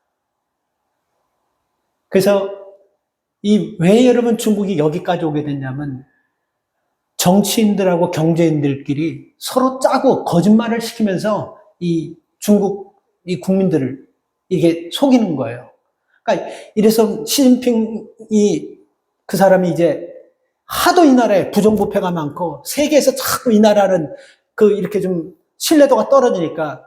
그래서 왜 여러분 중국이 여기까지 오게 됐냐면, 정치인들하고 경제인들끼리 서로 짜고 거짓말을 시키면서 이 중국 이 국민들을 이게 속이는 거예요. 그러니까 이래서 시진핑이, 그 사람이 이제 하도 이 나라에 부정부패가 많고 세계에서 자꾸 이 나라는 이렇게 좀 신뢰도가 떨어지니까,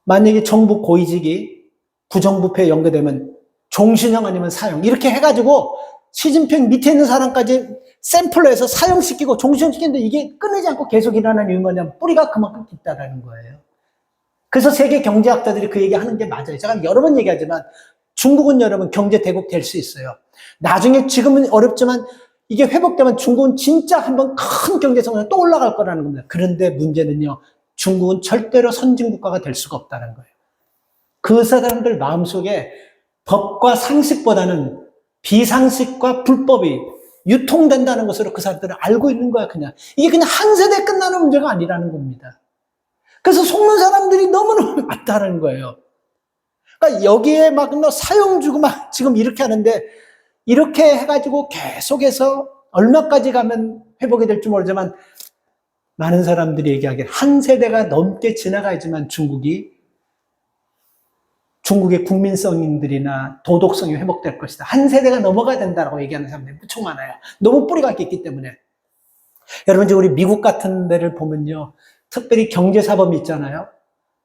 만약에 정부 고위직이 부정부패에 연계되면 종신형 아니면 사형, 이렇게 해가지고 시진핑 밑에 있는 사람까지 샘플로 해서 사형시키고 종신시키는데 이게 끊이지 않고 계속 일어나는 이유는 뭐냐면 뿌리가 그만큼 깊다라는 거예요. 그래서 세계 경제학자들이 그 얘기 하는 게 맞아요. 제가 여러 번 얘기하지만 중국은 여러분 경제 대국 될 수 있어요. 나중에, 지금은 어렵지만 이게 회복되면 중국은 진짜 한번 큰 경제 성장이 또 올라갈 거라는 겁니다. 그런데 문제는요, 중국은 절대로 선진국가가 될 수가 없다는 거예요. 그 사람들 마음속에 법과 상식보다는 비상식과 불법이 유통된다는 것으로 그 사람들은 알고 있는 거야, 그냥. 이게 그냥 한 세대에 끝나는 문제가 아니라는 겁니다. 그래서 속는 사람들이 너무너무 많다는 거예요. 그러니까 여기에 막 사형 주고 막 지금 이렇게 하는데, 이렇게 해가지고 계속해서 얼마까지 가면 회복이 될지 모르지만, 많은 사람들이 얘기하기에 한 세대가 넘게 지나가야지만 중국의 국민성인들이나 도덕성이 회복될 것이다. 한 세대가 넘어가야 된다고 얘기하는 사람들이 무척 많아요. 너무 뿌리가 있기 때문에. 여러분, 이제 우리 미국 같은 데를 보면요, 특별히 경제사범이 있잖아요.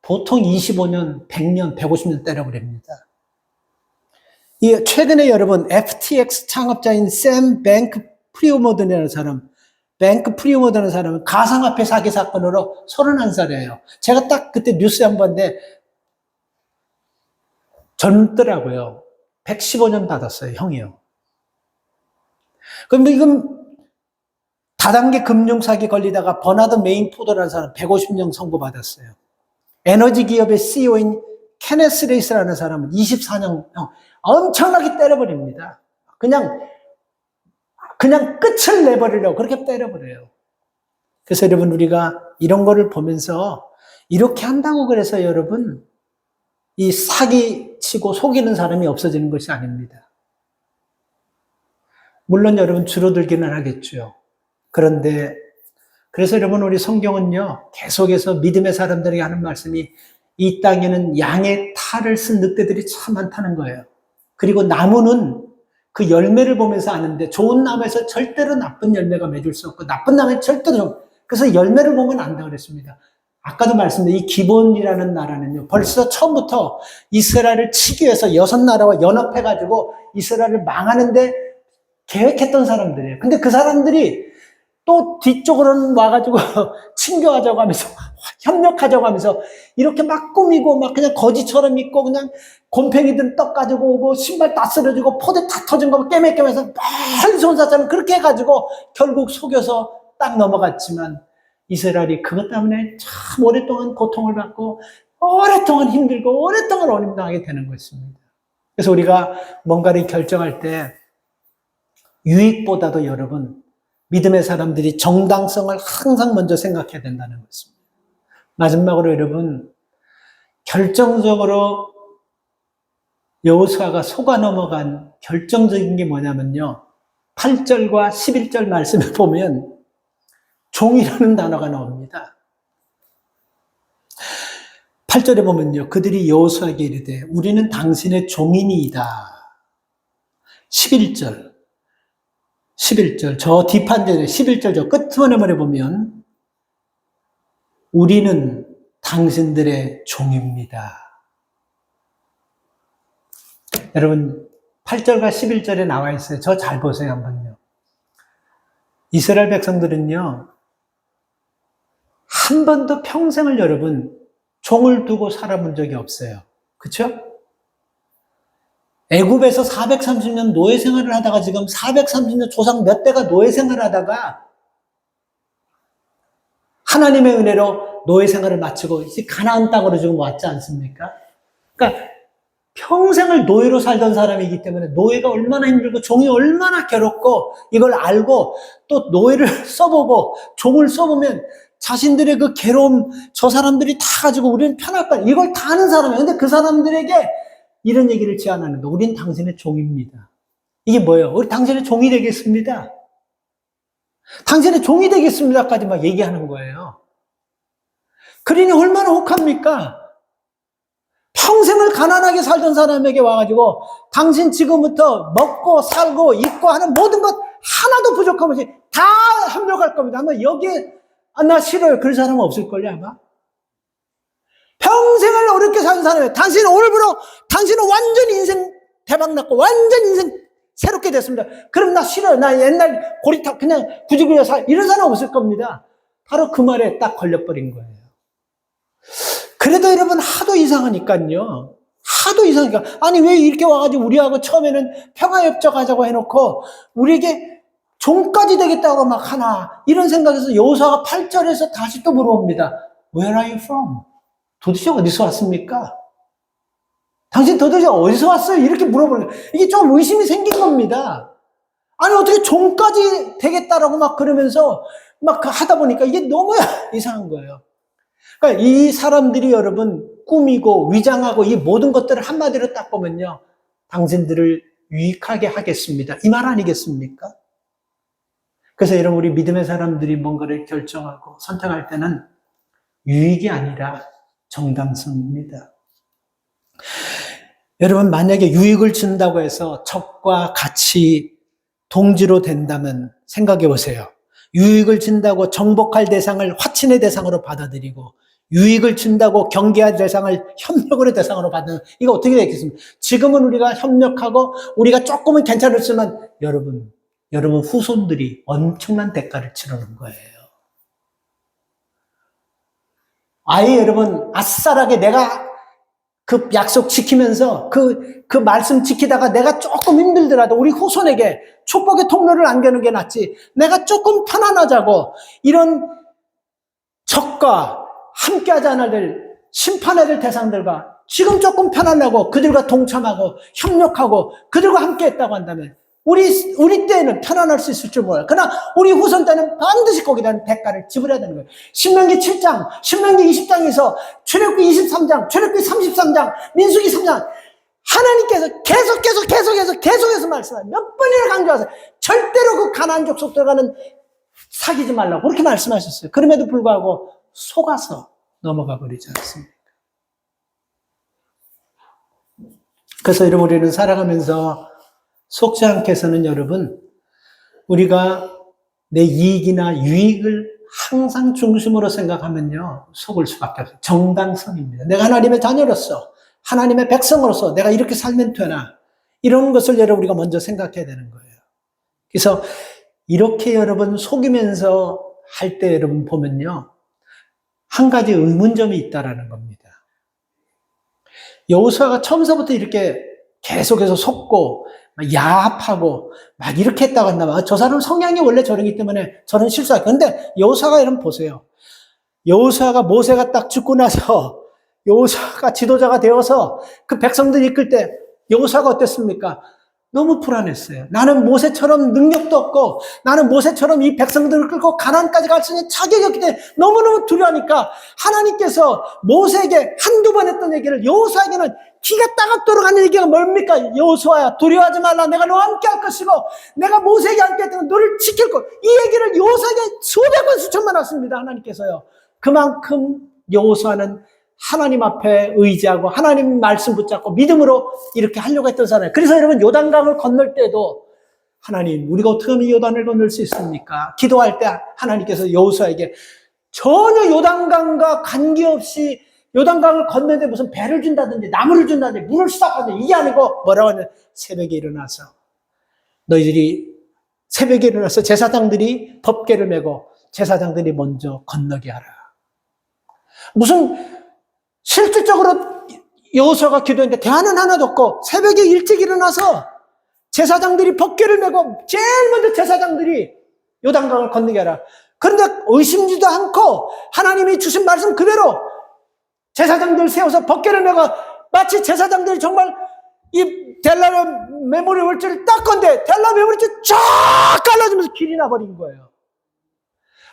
보통 25년, 100년, 150년 때려버립니다. 최근에 여러분 FTX 창업자인 샘 뱅크 프리모던이라는 사람은 가상화폐 사기 사건으로 31살이에요. 제가 딱 그때 뉴스에 한 번 봤는데 젊더라고요. 115년 받았어요, 형이요. 그럼 이건 다단계 금융사기 걸리다가 버나드 메인포드라는 사람 150년 선고받았어요. 에너지 기업의 CEO인 케네스 레이스라는 사람은 24년 엄청나게 때려버립니다. 그냥 끝을 내버리려고 그렇게 때려버려요. 그래서 여러분 우리가 이런 거를 보면서 이렇게 한다고 그래서 여러분 이 사기치고 속이는 사람이 없어지는 것이 아닙니다. 물론 여러분 줄어들기는 하겠죠. 그런데 그래서 여러분 우리 성경은요 계속해서 믿음의 사람들에게 하는 말씀이 이 땅에는 양의 탈을 쓴 늑대들이 참 많다는 거예요. 그리고 나무는 그 열매를 보면서 아는데 좋은 나무에서 절대로 나쁜 열매가 맺을 수 없고 나쁜 나무에 절대로 그래서 열매를 보면 안다 그랬습니다. 아까도 말씀드린 이 기본이라는 나라는요 벌써 처음부터 이스라엘을 치기 위해서 6나라와 연합해가지고 이스라엘을 망하는데 계획했던 사람들이에요. 근데 그 사람들이 또 뒤쪽으로는 와가지고 친교하자고 하면서 협력하자고 하면서 이렇게 막 꾸미고 막 그냥 거지처럼 입고 그냥 곰팡이든 떡 가지고 오고 신발 다 쓰러지고 포대 다 터진 거 깨매깨매서 빨리 손사처럼 그렇게 해가지고 결국 속여서 딱 넘어갔지만 이스라엘이 그것 때문에 참 오랫동안 고통을 받고 오랫동안 힘들고 오랫동안 어림당하게 되는 것입니다. 그래서 우리가 뭔가를 결정할 때 유익보다도 여러분 믿음의 사람들이 정당성을 항상 먼저 생각해야 된다는 것입니다. 마지막으로 여러분 결정적으로 여호수아가 속아 넘어간 결정적인 게 뭐냐면요 8절과 11절 말씀에 보면 종이라는 단어가 나옵니다. 8절에 보면요 그들이 여호수아에게 이르되 우리는 당신의 종이니이다. 11절 저 뒷판절에 11절 저 끝머리에 보면 우리는 당신들의 종입니다. 여러분 8절과 11절에 나와 있어요. 저 잘 보세요 한번요. 이스라엘 백성들은요 한 번도 평생을 여러분 종을 두고 살아본 적이 없어요. 그렇죠? 애굽에서 430년 노예 생활을 하다가 지금 430년 조상 몇 대가 노예 생활을 하다가 하나님의 은혜로 노예 생활을 마치고 이제 가나안 땅으로 지금 왔지 않습니까? 그러니까 평생을 노예로 살던 사람이기 때문에 노예가 얼마나 힘들고 종이 얼마나 괴롭고 이걸 알고 또 노예를 써보고 종을 써보면 자신들의 그 괴로움 저 사람들이 다 가지고 우리는 편할까 이걸 다 아는 사람이에요. 근데 그 사람들에게 이런 얘기를 제안하는 거. 우린 당신의 종입니다. 이게 뭐예요? 우리 당신의 종이 되겠습니다. 당신의 종이 되겠습니다까지 막 얘기하는 거예요. 그러니 얼마나 혹합니까? 평생을 가난하게 살던 사람에게 와가지고 당신 지금부터 먹고 살고 입고 하는 모든 것 하나도 부족함 없이 다 합력할 겁니다. 아마 여기에 나 싫어요. 그런 사람은 없을걸요 아마. 평생을 어렵게 사는 사람이에요. 당신은 오늘부로 당신은 완전히 인생 대박났고 완전 인생 새롭게 됐습니다. 그럼 나 싫어요. 나 옛날 고리타 그냥 구지구지 살 이런 사람 없을 겁니다. 바로 그 말에 딱 걸려버린 거예요. 그래도 여러분 하도 이상하니까요. 하도 이상하니까 아니 왜 이렇게 와가지고 우리하고 처음에는 평화협정 하자고 해놓고 우리에게 종까지 되겠다고 막 하나 이런 생각에서 여호수아가 8절에서 다시 또 물어봅니다. Where are you from? 도대체 어디서 왔습니까? 당신 도대체 어디서 왔어요? 이렇게 물어보는 거예요. 이게 좀 의심이 생긴 겁니다. 아니 어떻게 종까지 되겠다라고 막 그러면서 막 하다 보니까 이게 너무 이상한 거예요. 그러니까 이 사람들이 여러분 꾸미고 위장하고 이 모든 것들을 한마디로 딱 보면요. 당신들을 유익하게 하겠습니다. 이 말 아니겠습니까? 그래서 여러분 우리 믿음의 사람들이 뭔가를 결정하고 선택할 때는 유익이 아니라 정당성입니다. 여러분 만약에 유익을 준다고 해서 적과 같이 동지로 된다면 생각해 보세요. 유익을 준다고 정복할 대상을 화친의 대상으로 받아들이고 유익을 준다고 경계의 대상을 협력의 대상으로 받는, 이거 어떻게 되겠습니까? 지금은 우리가 협력하고 우리가 조금은 괜찮았지만 여러분 후손들이 엄청난 대가를 치르는 거예요. 아예 여러분 아싸라게 내가 그 약속 지키면서 그 말씀 지키다가 내가 조금 힘들더라도 우리 후손에게 축복의 통로를 안겨는 게 낫지, 내가 조금 편안하자고 이런 적과 함께하지 않아야 될, 심판해야 될 대상들과 지금 조금 편안하고 그들과 동참하고 협력하고 그들과 함께 했다고 한다면 우리 때에는 편안할 수 있을 줄 몰라요. 그러나 우리 후손 때는 반드시 거기에 대한 대가를 지불해야 되는 거예요. 신명기 7장, 신명기 20장에서 출애굽기 23장, 출애굽기 33장, 민수기 3장, 하나님께서 계속해서 말씀하세요. 몇 번이나 강조하세요. 절대로 그 가나안 족속 들어가는 사귀지 말라고 그렇게 말씀하셨어요. 그럼에도 불구하고 속아서 넘어가 버리지 않습니까? 그래서 여러분, 우리는 살아가면서 속지 않게 해서는 여러분, 우리가 내 이익이나 유익을 항상 중심으로 생각하면요, 속을 수밖에 없어요. 정당성입니다. 내가 하나님의 자녀로서, 하나님의 백성으로서 내가 이렇게 살면 되나, 이런 것을 여러분 우리가 먼저 생각해야 되는 거예요. 그래서 이렇게 여러분 속이면서 할 때 여러분 보면요, 한 가지 의문점이 있다라는 겁니다. 여호수아가 처음서부터 이렇게 계속해서 속고 야합하고 막 이렇게 했다고 한다면 저 사람 성향이 원래 저러기 때문에 저는 실수하죠. 그런데 여호수아가 여러분 보세요. 여호수아가 모세가 딱 죽고 나서 여호수아가 지도자가 되어서 그 백성들 이끌 때 여호수아가 어땠습니까? 너무 불안했어요. 나는 모세처럼 능력도 없고 나는 모세처럼 이 백성들을 끌고 가나안까지 갈 수 있는 자격이 없기 때문에 너무너무 두려우니까 하나님께서 모세에게 한두 번 했던 얘기를 여호수아에게는 기가 따갑도록 하는 얘기가 뭡니까? 여호수아야, 두려워하지 말라. 내가 너와 함께 할 것이고 내가 모세에게 함께 했던 너를 지킬 것. 이 얘기를 여호수아에게 수백 번 수천 번 했습니다. 하나님께서요. 그만큼 여호수아는 하나님 앞에 의지하고 하나님 말씀 붙잡고 믿음으로 이렇게 하려고 했던 사람이에요. 그래서 여러분 요단강을 건널 때도 하나님, 우리가 어떻게 하면 요단을 건널 수 있습니까? 기도할 때 하나님께서 여호수아에게 전혀 요단강과 관계없이 요단강을 건너는데 무슨 배를 준다든지 나무를 준다든지 물을 수확하든지 이게 아니고 뭐라고 하냐, 새벽에 일어나서 너희들이 새벽에 일어나서 제사장들이 법궤를 메고 제사장들이 먼저 건너게 하라. 무슨 실질적으로 여호수아가 기도했는데 대안은 하나도 없고 새벽에 일찍 일어나서 제사장들이 법궤를 메고 제일 먼저 제사장들이 요단강을 건너게 하라. 그런데 의심지도 않고 하나님이 주신 말씀 그대로 제사장들 세워서 법궤를 메고 마치 제사장들이 정말 이 델라 메모리 월줄을 딱 건데 델라 메모리줄 쫙 갈라지면서 길이 나버린 거예요.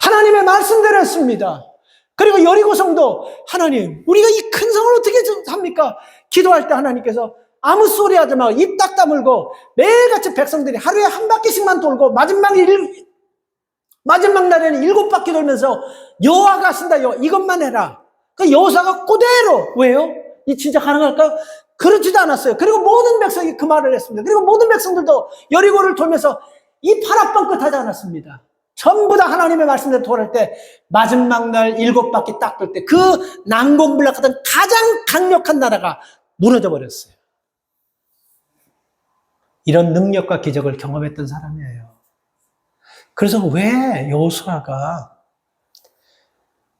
하나님의 말씀대로 했습니다. 그리고 여리고성도 하나님, 우리가 이 큰 성을 어떻게 합니까? 기도할 때 하나님께서 아무 소리 하지 말고 입 딱 다물고 매일같이 백성들이 하루에 한 바퀴씩만 돌고 마지막 날에는 7바퀴 돌면서 여호와가 하신다, 이것만 해라. 그 여호수아가 그대로, 왜요? 이 진짜 가능할까요? 그렇지도 않았어요. 그리고 모든 백성이 그 말을 했습니다. 그리고 모든 백성들도 여리고를 돌면서 입 하나 뻥끗 하지 않았습니다. 전부 다 하나님의 말씀대로 돌아올 때 마지막 날 7바퀴 딱 돌 때 그 난공불락하던 가장 강력한 나라가 무너져 버렸어요. 이런 능력과 기적을 경험했던 사람이에요. 그래서 왜 여호수아가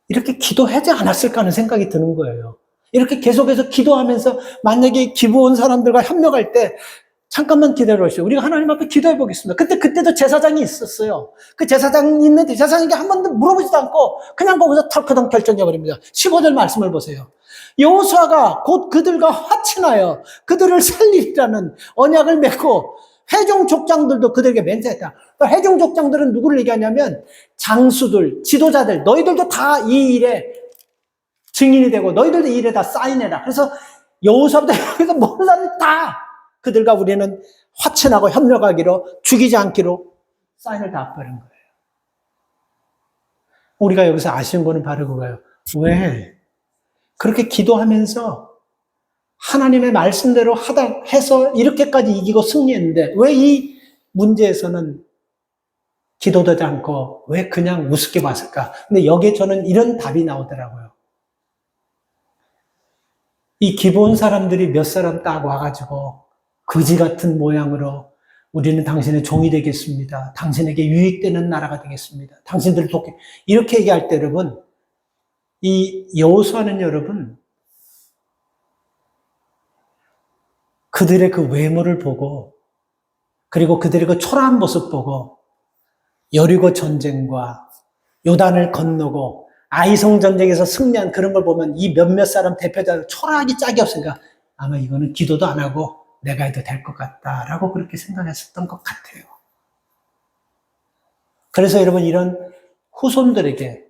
이렇게 기도하지 않았을까 하는 생각이 드는 거예요. 이렇게 계속해서 기도하면서 만약에 기부 온 사람들과 협력할 때 잠깐만 기다려주세요. 우리가 하나님 앞에 기도해 보겠습니다. 그때도 제사장이 있었어요. 그 제사장이 있는데 제사장에게 한 번도 물어보지도 않고 그냥 거기서 털커덩 결정해 버립니다. 15절 말씀을 보세요. 여호수아가 곧 그들과 화친하여 그들을 살리라는 언약을 맺고 회중 족장들도 그들에게 맹세했다. 그러니까 회중 족장들은 누구를 얘기하냐면 장수들, 지도자들, 너희들도 다 이 일에 증인이 되고 너희들도 이 일에 다 사인해라. 그래서 여호수아부터 여기서 모든 사람들 다 그들과 우리는 화친하고 협력하기로, 죽이지 않기로 사인을 다 버린 거예요. 우리가 여기서 아쉬운 거는 바로 그거예요. 왜? 그렇게 기도하면서 하나님의 말씀대로 해서 이렇게까지 이기고 승리했는데 왜 이 문제에서는 기도도 하지 않고 왜 그냥 우습게 봤을까? 근데 여기에 저는 이런 답이 나오더라고요. 이 기본 사람들이 몇 사람 딱 와가지고 거지 같은 모양으로 우리는 당신의 종이 되겠습니다. 당신에게 유익되는 나라가 되겠습니다. 당신들을 돕게. 이렇게 얘기할 때 여러분, 이 여호수아는 여러분, 그들의 그 외모를 보고, 그리고 그들의 그 초라한 모습 보고, 여리고 전쟁과 요단을 건너고 아이성 전쟁에서 승리한 그런 걸 보면 이 몇몇 사람 대표자들 초라하기 짝이 없으니까 아마 이거는 기도도 안 하고 내가 해도 될 것 같다라고 그렇게 생각했었던 것 같아요. 그래서 여러분 이런 후손들에게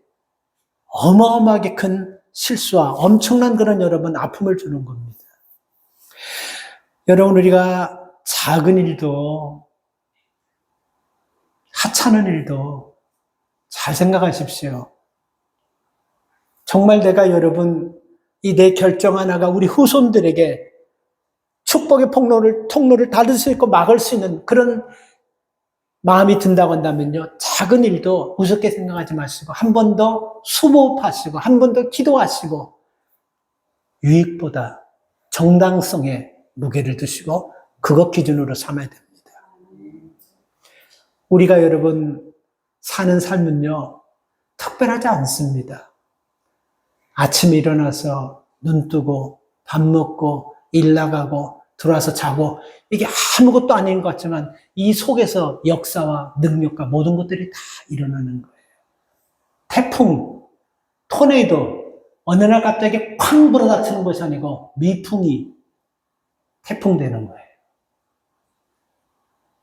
어마어마하게 큰 실수와 엄청난 그런 여러분 아픔을 주는 겁니다. 여러분 우리가 작은 일도 하찮은 일도 잘 생각하십시오. 정말 내가 여러분 이 내 결정 하나가 우리 후손들에게 축복의 통로를 닫을 수 있고 막을 수 있는 그런 마음이 든다고 한다면요. 작은 일도 우습게 생각하지 마시고 한 번 더 수모하시고 한 번 더 기도하시고 유익보다 정당성에 무게를 두시고 그것 기준으로 삼아야 됩니다. 우리가 여러분 사는 삶은요. 특별하지 않습니다. 아침에 일어나서 눈 뜨고 밥 먹고 일 나가고 들어와서 자고 이게 아무것도 아닌 것 같지만 이 속에서 역사와 능력과 모든 것들이 다 일어나는 거예요. 태풍, 토네이도 어느 날 갑자기 쾅 불어닥치는 것이 아니고 미풍이 태풍 되는 거예요.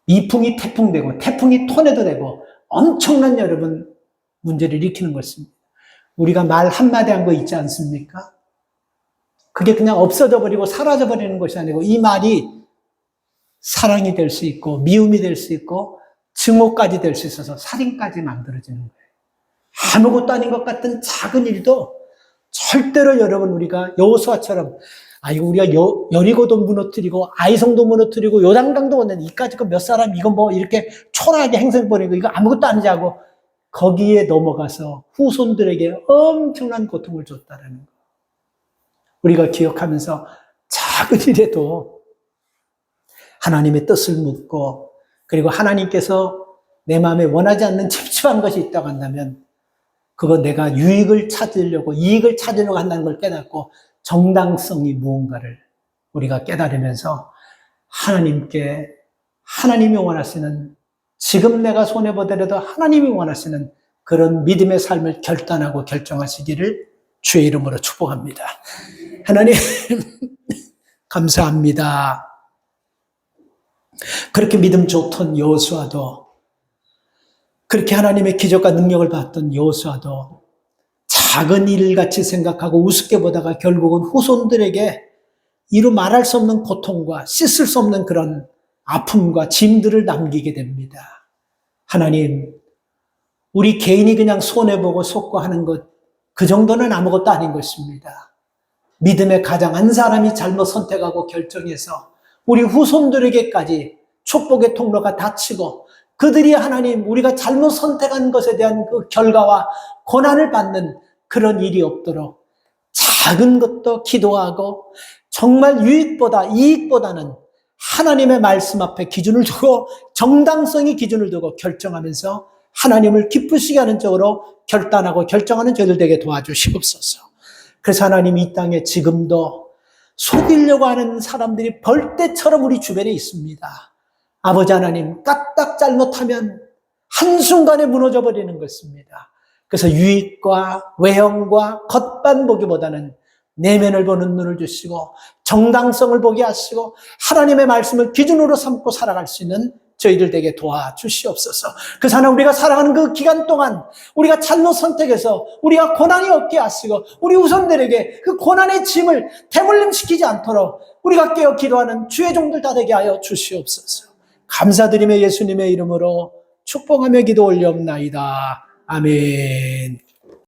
미풍이 태풍 되고 태풍이 토네이도 되고 엄청난 여러분 문제를 일으키는 것입니다. 우리가 말 한마디 한 거 있지 않습니까? 그게 그냥 없어져 버리고 사라져 버리는 것이 아니고 이 말이 사랑이 될 수 있고 미움이 될 수 있고 증오까지 될 수 있어서 살인까지 만들어지는 거예요. 아무것도 아닌 것 같은 작은 일도 절대로 여러분 우리가 여호수아처럼 우리가 여리고도 무너뜨리고 아이성도 무너뜨리고 요단강도 건너는 이까지 그 몇 사람 이거 뭐 이렇게 초라하게 행성 버리고 이거 아무것도 아니지 하고 거기에 넘어가서 후손들에게 엄청난 고통을 줬다라는 거. 우리가 기억하면서 작은 일에도 하나님의 뜻을 묻고 그리고 하나님께서 내 마음에 원하지 않는 찝찝한 것이 있다고 한다면 그거 내가 이익을 찾으려고 한다는 걸 깨닫고 정당성이 무언가를 우리가 깨달으면서 하나님이 원하시는 지금 내가 손해보더라도 하나님이 원하시는 그런 믿음의 삶을 결단하고 결정하시기를 주의 이름으로 축복합니다. 하나님 감사합니다. 그렇게 믿음 좋던 여호수아도 그렇게 하나님의 기적과 능력을 받던 여호수아도 작은 일같이 생각하고 우습게 보다가 결국은 후손들에게 이루 말할 수 없는 고통과 씻을 수 없는 그런 아픔과 짐들을 남기게 됩니다. 하나님, 우리 개인이 그냥 손해보고 속고 하는 것, 그 정도는 아무것도 아닌 것입니다. 믿음의 가장 한 사람이 잘못 선택하고 결정해서 우리 후손들에게까지 축복의 통로가 닫히고 그들이 하나님 우리가 잘못 선택한 것에 대한 그 결과와 고난을 받는 그런 일이 없도록 작은 것도 기도하고 정말 이익보다는 하나님의 말씀 앞에 기준을 두고 정당성이 기준을 두고 결정하면서 하나님을 기쁘시게 하는 쪽으로 결단하고 결정하는 저희들 되게 도와주시옵소서. 그래서 하나님 이 땅에 지금도 속이려고 하는 사람들이 벌떼처럼 우리 주변에 있습니다. 아버지 하나님 까딱 잘못하면 한순간에 무너져 버리는 것입니다. 그래서 유익과 외형과 겉만 보기보다는 내면을 보는 눈을 주시고 정당성을 보게 하시고 하나님의 말씀을 기준으로 삼고 살아갈 수 있는 저희들 되게 도와주시옵소서. 그래서 하나님 우리가 살아가는 그 기간 동안 우리가 잘못 선택해서 우리가 고난이 없게 하시고 우리 후손들에게 그 고난의 짐을 대물림시키지 않도록 우리가 깨어 기도하는 주의 종들 다 되게 하여 주시옵소서. 감사드리며 예수님의 이름으로 축복하며 기도 올리옵나이다. 아멘.